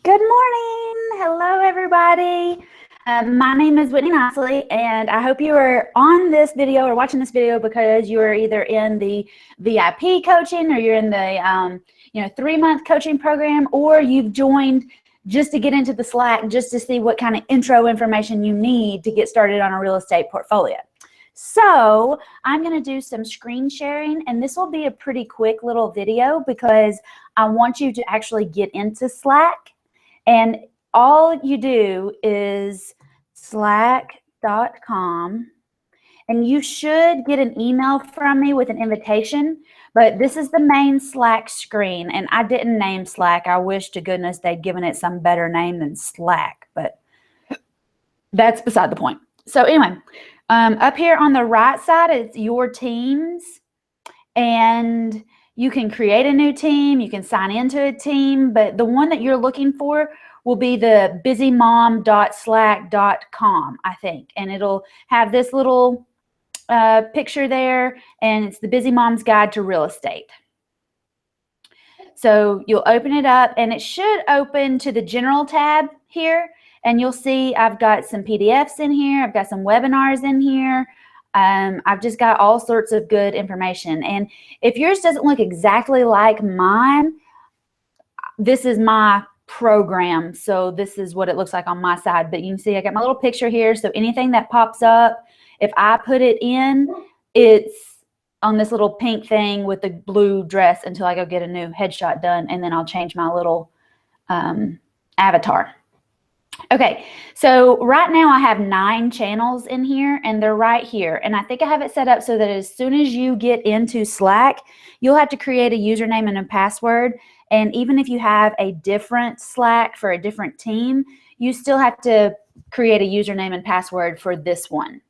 Good morning. Hello, everybody. My name is Whitney Nicely, and I hope you are on this video or watching this video because you are either in the VIP coaching or you're in the 3-month coaching program, or you've joined just to get into the Slack just to see what kind of intro information you need to get started on a real estate portfolio. So I'm going to do some screen sharing, and this will be a pretty quick little video because I want you to actually get into Slack. And all you do is slack.com, and you should get an email from me with an invitation, but this is the main Slack screen, and I didn't name Slack. I wish to goodness they'd given it some better name than Slack, but that's beside the point. So anyway, up here on the right side, it's your teams, and you can create a new team, you can sign into a team, but the one that you're looking for will be the busymom.slack.com, I think. And it'll have this little picture there, and it's the Busy Mom's Guide to Real Estate. So you'll open it up, and it should open to the General tab here, and you'll see I've got some PDFs in here, I've got some webinars in here. I've just got all sorts of good information. And if yours doesn't look exactly like mine, this is my program. So this is what it looks like on my side. But you can see I got my little picture here. So anything that pops up, if I put it in, it's on this little pink thing with the blue dress until I go get a new headshot done. And then I'll change my little avatar. Okay, so right now I have 9 channels in here, and they're right here. And I think I have it set up so that as soon as you get into Slack, you'll have to create a username and a password. And even if you have a different Slack for a different team, you still have to create a username and password for this one.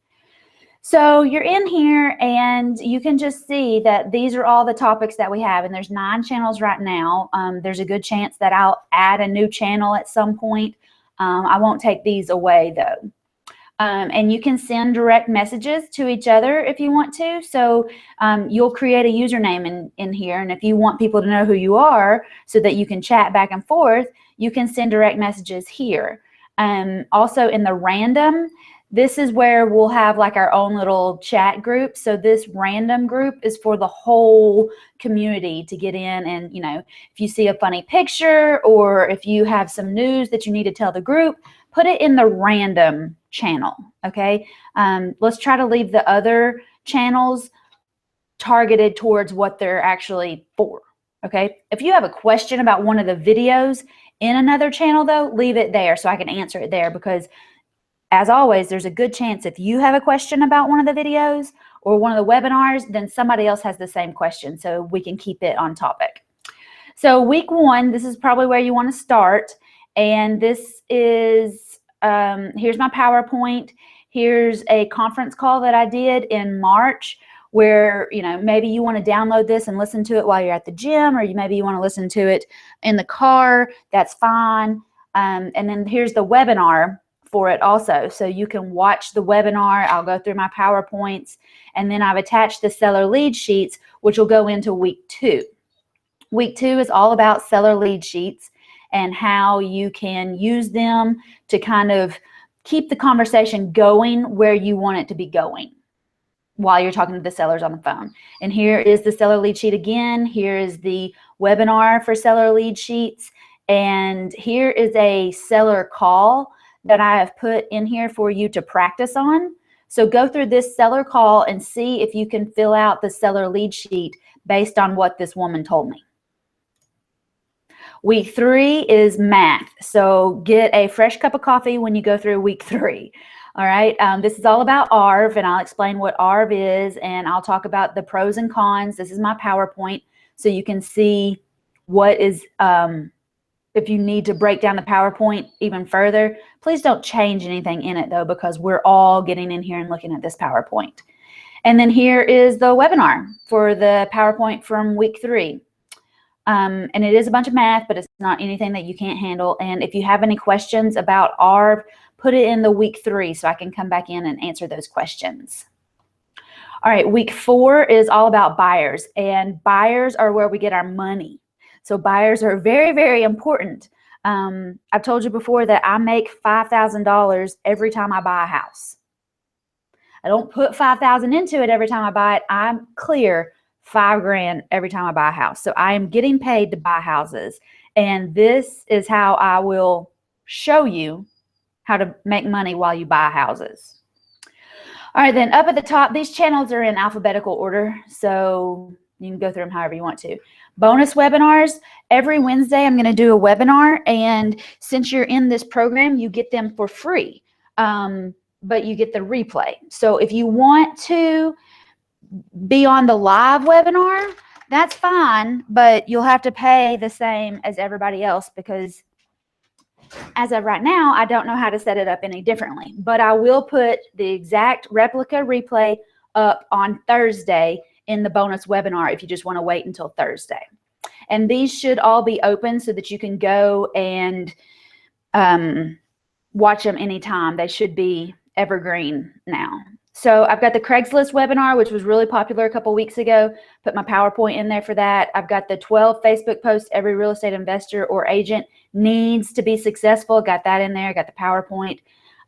So you're in here, and you can just see that these are all the topics that we have, and there's 9 channels right now. There's a good chance that I'll add a new channel at some point. I won't take these away though. And you can send direct messages to each other if you want to. So you'll create a username in here, and if you want people to know who you are so that you can chat back and forth, you can send direct messages here. Also in the random, this is where we'll have like our own little chat group. So this random group is for the whole community to get in, and if you see a funny picture or if you have some news that you need to tell the group, put it in the random channel, okay? Let's try to leave the other channels targeted towards what they're actually for, okay? If you have a question about one of the videos in another channel though, leave it there so I can answer it there, because as always, there's a good chance if you have a question about one of the videos or one of the webinars, then somebody else has the same question, so we can keep it on topic. So week 1, this is probably where you want to start, and this is, here's my PowerPoint. Here's a conference call that I did in March where, maybe you want to download this and listen to it while you're at the gym, or maybe you want to listen to it in the car. That's fine. And then here's the webinar for it also. So you can watch the webinar. I'll go through my PowerPoints, and then I've attached the seller lead sheets, which will go into week 2. Week 2 is all about seller lead sheets and how you can use them to kind of keep the conversation going where you want it to be going while you're talking to the sellers on the phone. And here is the seller lead sheet again. Here is the webinar for seller lead sheets. And here is a seller call that I have put in here for you to practice on. So go through this seller call and see if you can fill out the seller lead sheet based on what this woman told me. Week 3 is math. So get a fresh cup of coffee when you go through week 3. All right. This is all about ARV, and I'll explain what ARV is, and I'll talk about the pros and cons. This is my PowerPoint, so you can see what is, if you need to break down the PowerPoint even further, please don't change anything in it though, because we're all getting in here and looking at this PowerPoint. And then here is the webinar for the PowerPoint from week 3. And it is a bunch of math, but it's not anything that you can't handle. And if you have any questions about ARV, put it in the week 3 so I can come back in and answer those questions. All right, week 4 is all about buyers, and buyers are where we get our money. So buyers are very, very important. I've told you before that I make $5,000 every time I buy a house. I don't put $5,000 into it every time I buy it. I'm clear $5,000 every time I buy a house. So I am getting paid to buy houses. And this is how I will show you how to make money while you buy houses. All right, then up at the top, these channels are in alphabetical order, so you can go through them however you want to. Bonus webinars. Every Wednesday, I'm going to do a webinar, and since you're in this program, you get them for free, but you get the replay. So if you want to be on the live webinar, that's fine, but you'll have to pay the same as everybody else because as of right now, I don't know how to set it up any differently, but I will put the exact replica replay up on Thursday in the bonus webinar if you just want to wait until Thursday. And these should all be open so that you can go and watch them anytime. They should be evergreen now. So I've got the Craigslist webinar, which was really popular a couple weeks ago. Put my PowerPoint in there for that. I've got the 12 Facebook posts every real estate investor or agent needs to be successful. Got that in there. Got the PowerPoint.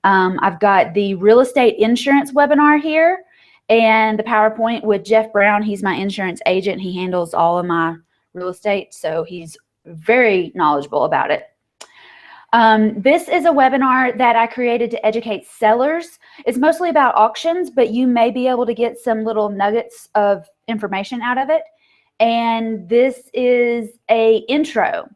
I've got the real estate insurance webinar here and the PowerPoint with Jeff Brown. He's my insurance agent. He handles all of my real estate, so he's very knowledgeable about it. This is a webinar that I created to educate sellers. It's mostly about auctions, but you may be able to get some little nuggets of information out of it. And this is a intro.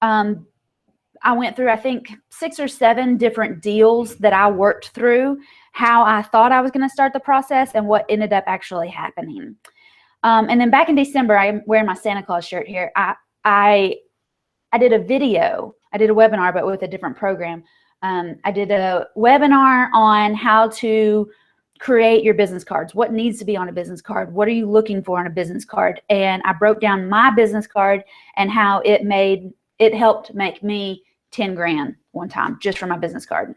I went through, I think, 6 or 7 different deals that I worked through, how I thought I was going to start the process and what ended up actually happening. And then back in December, I'm wearing my Santa Claus shirt here. I did a video. I did a webinar, but with a different program. I did a webinar on how to create your business cards. What needs to be on a business card? What are you looking for on a business card? And I broke down my business card and how it helped make me 10 grand one time just for my business card.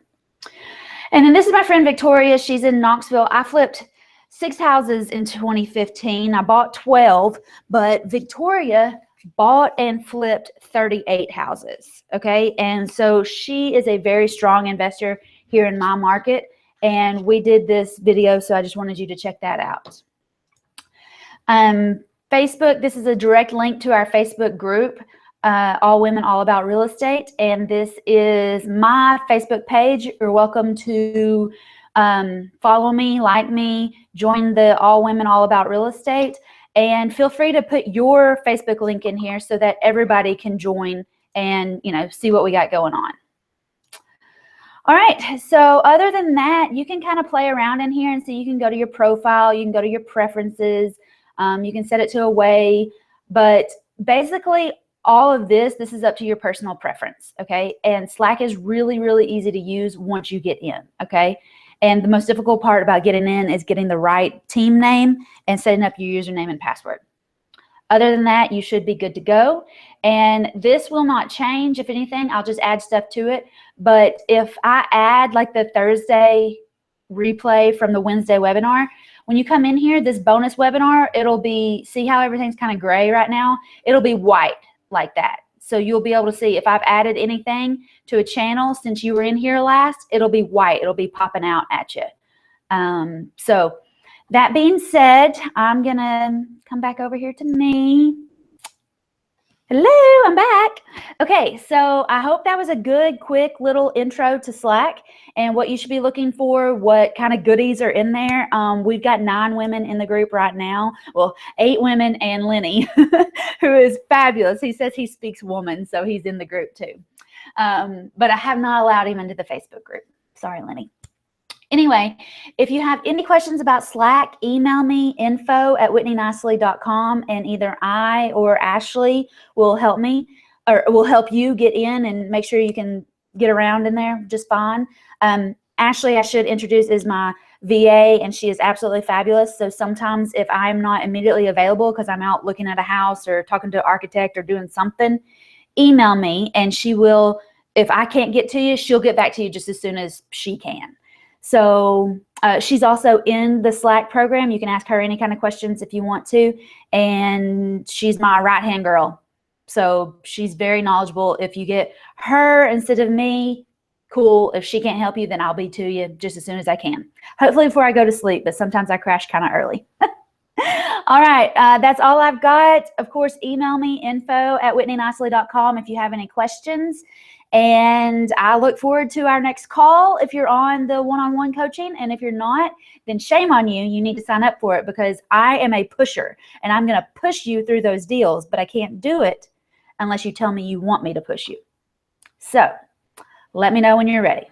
And then this is my friend Victoria. She's in Knoxville. I flipped 6 houses in 2015. I bought 12, but Victoria bought and flipped 38 houses. Okay. And so she is a very strong investor here in my market. And we did this video, so I just wanted you to check that out. Facebook, this is a direct link to our Facebook group, All Women All About Real Estate. And this is my Facebook page. You're welcome to follow me, like me, join the All Women All About Real Estate. And feel free to put your Facebook link in here so that everybody can join and, see what we got going on. All right, so other than that, you can kind of play around in here and see. You can go to your profile, you can go to your preferences, you can set it to away, but basically all of this is up to your personal preference, okay? And Slack is really, really easy to use once you get in, okay? And the most difficult part about getting in is getting the right team name and setting up your username and password. Other than that, you should be good to go. And this will not change. If anything, I'll just add stuff to it. But if I add like the Thursday replay from the Wednesday webinar, when you come in here, this bonus webinar, it'll be, see how everything's kind of gray right now? It'll be white like that. So you'll be able to see if I've added anything to a channel since you were in here last, it'll be white. It'll be popping out at you. So that being said, I'm going to come back over here to me. Hello, I'm back. Okay, so I hope that was a good, quick little intro to Slack and what you should be looking for, what kind of goodies are in there. We've got 9 women in the group right now. Well, 8 women and Lenny, who is fabulous. He says he speaks woman, so he's in the group too. But I have not allowed him into the Facebook group. Sorry, Lenny. Anyway, if you have any questions about Slack, email me info@whitneynicely.com, and either I or Ashley will help me or will help you get in and make sure you can get around in there just fine. Ashley, I should introduce, is my VA, and she is absolutely fabulous. So sometimes if I'm not immediately available because I'm out looking at a house or talking to an architect or doing something, email me and she will, if I can't get to you, she'll get back to you just as soon as she can. So she's also in the Slack program. You can ask her any kind of questions if you want to. And she's my right-hand girl. So she's very knowledgeable. If you get her instead of me, cool. If she can't help you, then I'll be to you just as soon as I can. Hopefully before I go to sleep, but sometimes I crash kind of early. All right, that's all I've got. Of course, email me, info@whitneynicely.com if you have any questions. And I look forward to our next call if you're on the one-on-one coaching. And if you're not, then shame on you. You need to sign up for it, because I am a pusher and I'm going to push you through those deals, but I can't do it unless you tell me you want me to push you. So let me know when you're ready.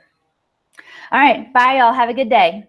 All right, bye y'all. Have a good day.